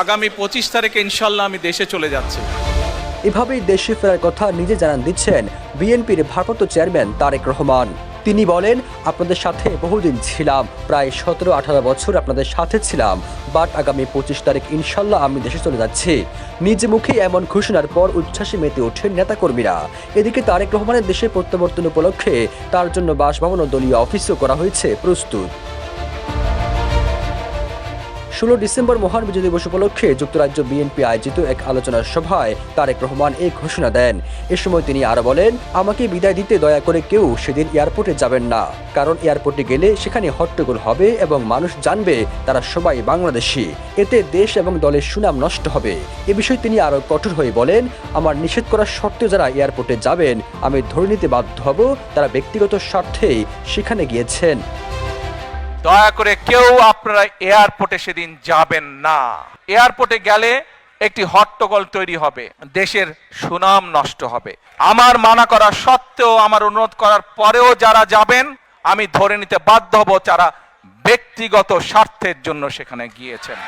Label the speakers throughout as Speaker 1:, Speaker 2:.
Speaker 1: আগামী 25 তারিখে ইনশাল্লাহ আমি দেশে চলে যাচ্ছি।
Speaker 2: এভাবেই দেশে ফেরার কথা নিজে জানান দিচ্ছেন বিএনপির ভারপ্রাপ্ত চেয়ারম্যান তারেক রহমান। তিনি বলেন, আপনাদের সাথে বহুদিন ছিলাম, প্রায় 17-18 বছর আপনাদের সাথে ছিলাম, বাট আগামী 25 তারিখ ইনশাল্লাহ আমি দেশে চলে যাচ্ছি। নিজ মুখে এমন ঘোষণার পর উচ্ছ্বাসে মেতে ওঠেন নেতাকর্মীরা। এদিকে তারেক রহমানের দেশে প্রত্যাবর্তন উপলক্ষে তার জন্য বাসভবন ও দলীয় অফিসও করা হয়েছে প্রস্তুত। 16 ডিসেম্বর মহান বিজয় দিবস উপলক্ষে যুক্তরাজ্য বিএনপি আয়োজিত এক আলোচনা সভায় তারেক রহমান এই ঘোষণা দেন। এ সময় তিনি আরো বলেন, আমাকে বিদায় দিতে দয়া করে কেউ সেদিন এয়ারপোর্টে যাবেন না, কারণ এয়ারপোর্টে গেলে সেখানে হট্টগোল হবে এবং মানুষ জানবে তারা সবাই বাংলাদেশি। এতে দেশ এবং দলের সুনাম নষ্ট হবে। এ বিষয়ে তিনি আরো কঠোর হয়ে বলেন, আমার নিষেধ করার সত্ত্বেও যারা এয়ারপোর্টে যাবেন আমি ধরে নিতে বাধ্য হব তারা ব্যক্তিগত স্বার্থেই সেখানে গিয়েছেন।
Speaker 1: দয়া করে কেউ আপনারা এয়ারপোর্টে সেদিন যাবেন না। এয়ারপোর্টে গেলে একটি হট্টগোল তৈরি হবে, দেশের সুনাম নষ্ট হবে। আমার মানা করা সত্ত্বেও, আমার অনুরোধ করার পরেও যারা যাবেন আমি ধরে নিতে বাধ্য হব যারা ব্যক্তিগত স্বার্থের জন্য সেখানে গিয়েছেন।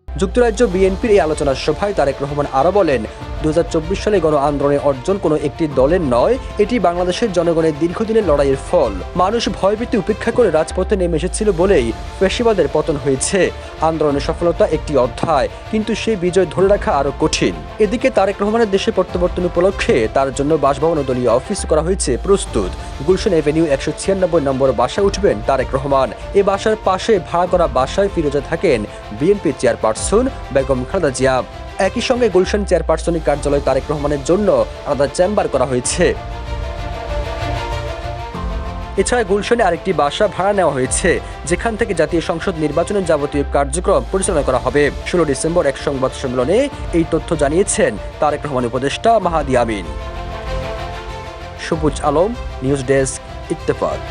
Speaker 2: যুক্তরাজ্য বিএনপির এই আলোচনা সভায় তারেক রহমান আরো বলেন, 2024 সালে গণ আন্দোলনের অর্জন কোনো একটি দলের নয়, এটি বাংলাদেশের জনগণের দীর্ঘদিনের লড়াইয়ের ফল। মানুষ ভয়ভীতি উপেক্ষা করে রাজপথে নেমে এসেছিল বলেই ফ্যাসিবাদের পতন হয়েছে। আন্দোলনের সফলতা একটি অধ্যায়, কিন্তু সেই বিজয় ধরে রাখা আরো কঠিন। এদিকে তারেক রহমানের দেশে প্রত্যাবর্তন উপলক্ষে তার জন্য বাসভবন ও দলীয় অফিস করা হয়েছে প্রস্তুত। গুলশান এভিনিউ 196 নম্বর বাসায় উঠবেন তারেক রহমান। এই বাসার পাশে ভাড়া করা বাসায় ফিরোজা থাকেন বিএনপি চেয়ারপারসন বেগম খালেদা জিয়া। একই সঙ্গে গুলশান চেয়ারপারসনের কার্যালয় তারেক রহমানের জন্য আলাদা চেম্বার করা হয়েছে। এছাড়া গুলশানে আরেকটি বাসা ভাড়া নেওয়া হয়েছে, যেখান থেকে জাতীয় সংসদ নির্বাচনের যাবতীয় কার্যক্রম পরিচালনা করা হবে। 16 ডিসেম্বর এক সংবাদ সম্মেলনে এই তথ্য জানিয়েছেন তারেক রহমান উপদেষ্টা মাহাদি আমিন। সবুজ আলম, নিউজ ডেস্ক, ইত্তেফাক।